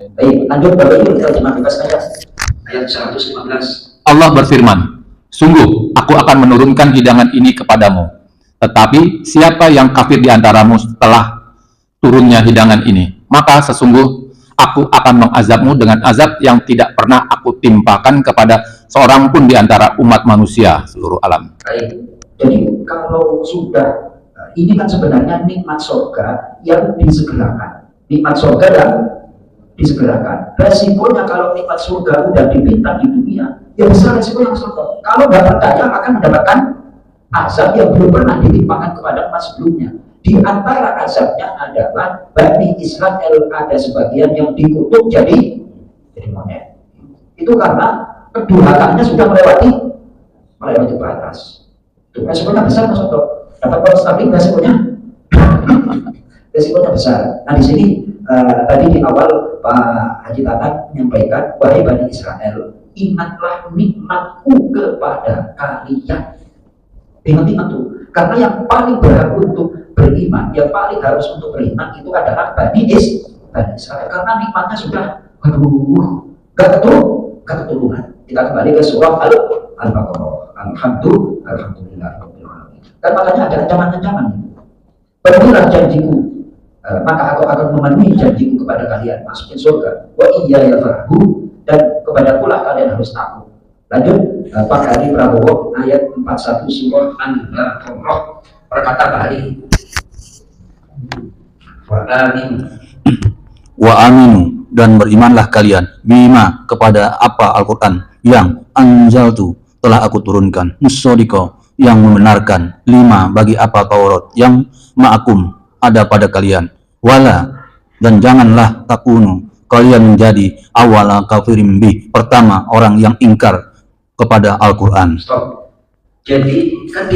Baik, lanjut Bapak Ibu, kita terjemah bebas saja. Ayat 115. Allah berfirman, sungguh aku akan menurunkan hidangan ini kepadamu. Tetapi siapa yang kafir di antaramu setelah turunnya hidangan ini, maka sesungguh aku akan mengazabmu dengan azab yang tidak pernah aku timpakan kepada seorang pun di antara umat manusia seluruh alam. Baik, jadi kalau sudah, ini kan sebenarnya nikmat surga yang disegerakan. Nikmat surga yang disegerakan. Resikonya kalau nikmat surga udah dipinta di dunia, ya besar resiko yang surga. Kalau nggak percaya akan mendapatkan azab yang belum pernah ditimpakan kepada umat sebelumnya. Di antara azabnya adalah Bani Israel ada sebagian yang dikutuk jadi monyet. Itu karena kedurhakannya sudah melewati batas. Itu resikonya besar, Mas Oto. Dapat poin stabil resikonya resikonya besar. Nah di sini tadi di awal Pak Haji Tatat menyampaikan, wahai Bani Israel, ingatlah nikmatku kepada kalian. Ingat tuh, karena yang paling berhak untuk beriman, yang paling harus untuk beriman itu adalah Bani Israel. Karena nikmatnya sudah, gak keturunan. Kita kembali ke surah Al-Baqarah. Alhamdulillah. Dan makanya ada ancaman-ancaman. Penuhilah janjiku, maka aku akan memenuhi janjiku kepada kalian, masukin surga. Wa iya ya farhu, dan kepada pula kalian harus takut. Lanjut, Pak Hadi Prabowo ayat 41 surah Al-Baqarah, berkata Pak Hadi, wa aminu, dan berimanlah kalian bima, kepada apa Al-Quran yang anzaltu, telah aku turunkan, musaddiqo, yang membenarkan, lima, bagi apa Taurat yang ma'akum, ada pada kalian, wala, dan janganlah takunu, kalian menjadi awala kafirin bi, pertama orang yang ingkar kepada Al-Quran. Stop. Jadi kan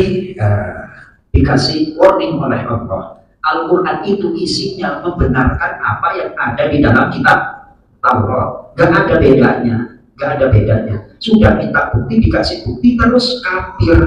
dikasih warning oleh Allah. Al-Quran itu isinya membenarkan apa yang ada di dalam kitab Taurat. Gak ada bedanya. Sudah minta bukti, dikasih bukti, terus kafir.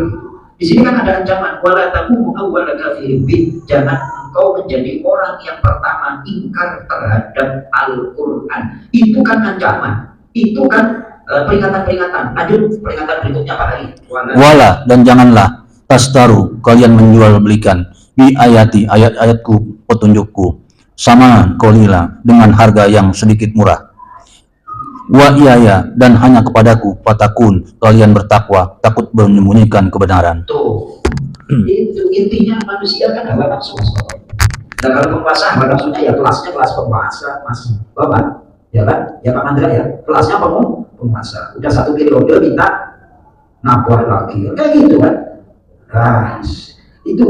Di sini kan ada ancaman, wala taqumu awwala kafirin bi, jangan engkau menjadi orang yang pertama ingkar terhadap Al-Quran. Itu kan ancaman. Itu kan peringatan-peringatan. Lanjut peringatan berikutnya Pak Hari. Wala, dan janganlah tastaru, kalian menjual belikan, bi ayati, ayat-ayatku, petunjukku, sama kolila, dengan harga yang sedikit murah. Wa iyaya, dan hanya kepadaku fatakun, kalian bertakwa, takut menyembunyikan kebenaran. Tuh, itu intinya manusia kan hawa nafsu. Dan kalau penguasa hawa nafsunya ya kelasnya kelas penguasa, Mas Bapak, ya kan? Ya Pak Mandra ya, kelasnya penguasa. Udah 1 periode minta nabur lagi, kayak gitu kan? Nah, itu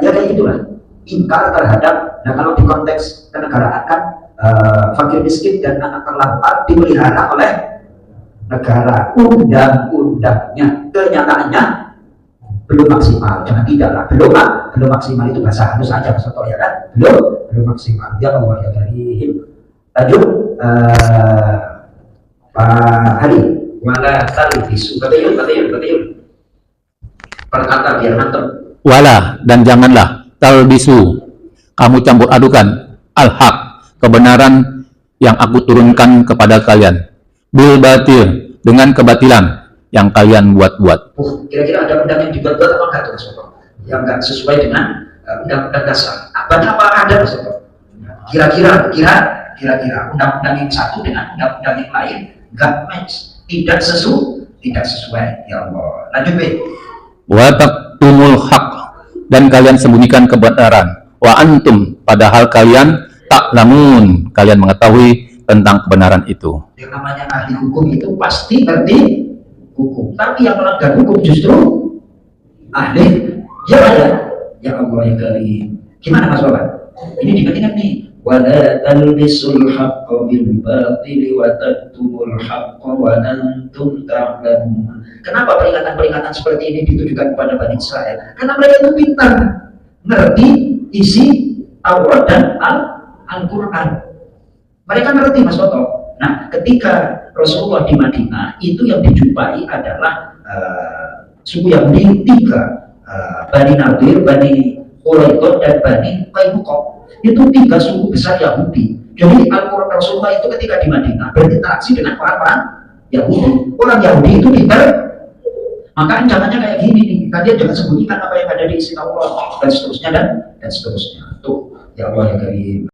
ya kayak gitulah. Ingkar terhadap. Nah kalau di konteks kenegaraan kan fakir miskin dan anak terlantar dipelihara oleh negara, undang-undangnya, kenyataannya belum maksimal. Jangan tidak lah, belum maksimal, itu bahasa halus aja Mas Soto, ya kan? Belum maksimal. Ya Allah ya Karim. Lanjut Pak Hari. Wala talbisu, batayun. Perkata biar mantap. Wala, dan janganlah talbisu, kamu campur adukan al-haq, kebenaran yang aku turunkan kepada kalian, bil batil, dengan kebatilan yang kalian buat-buat. Kira-kira ada undang yang dibuat-buat apa enggak tuh Mas Soto? Yang enggak sesuai dengan undang-undang dasar. Apa ada Mas Soto? Kira-kira undang-undang yang satu dengan undang-undang yang lain enggak match, tidak sesuai. Ya Allah. Lanjut B. Wa taqtumul haq, dan kalian sembunyikan kebenaran, wa antum, padahal kalian ta'lamun, kalian mengetahui tentang kebenaran itu. Yang namanya ahli hukum itu pasti ngerti hukum, tapi yang melanggar hukum justru ahli. Ya Allah ya Karim. Gimana Mas Bapak? Ini diingat nih. Wala talbisul haqqa bil batili wa taktumul haqqa wa antum ta'lamun. Kenapa peringatan-peringatan seperti ini ditujukan kepada Bani Israel? Karena mereka itu pintar, ngerti isi Taurat dan Al-Quran. Mereka ngerti Mas Toto. Nah, ketika Rasulullah di Madinah, itu yang dijumpai adalah suku Yahudi 3, Bani Nadir, Bani Quraidah, dan Bani Qainuqa. Itu 3 suku besar Yahudi Jadi Rasulullah itu ketika di Madinah berinteraksi dengan orang-orang Yahudi. Orang Yahudi itu pintar, maka ancamannya kayak gini nih, kalian jangan sembunyikan apa yang ada di isi Taurat dan seterusnya dan seterusnya. Tuh, ya Allah ya Karim.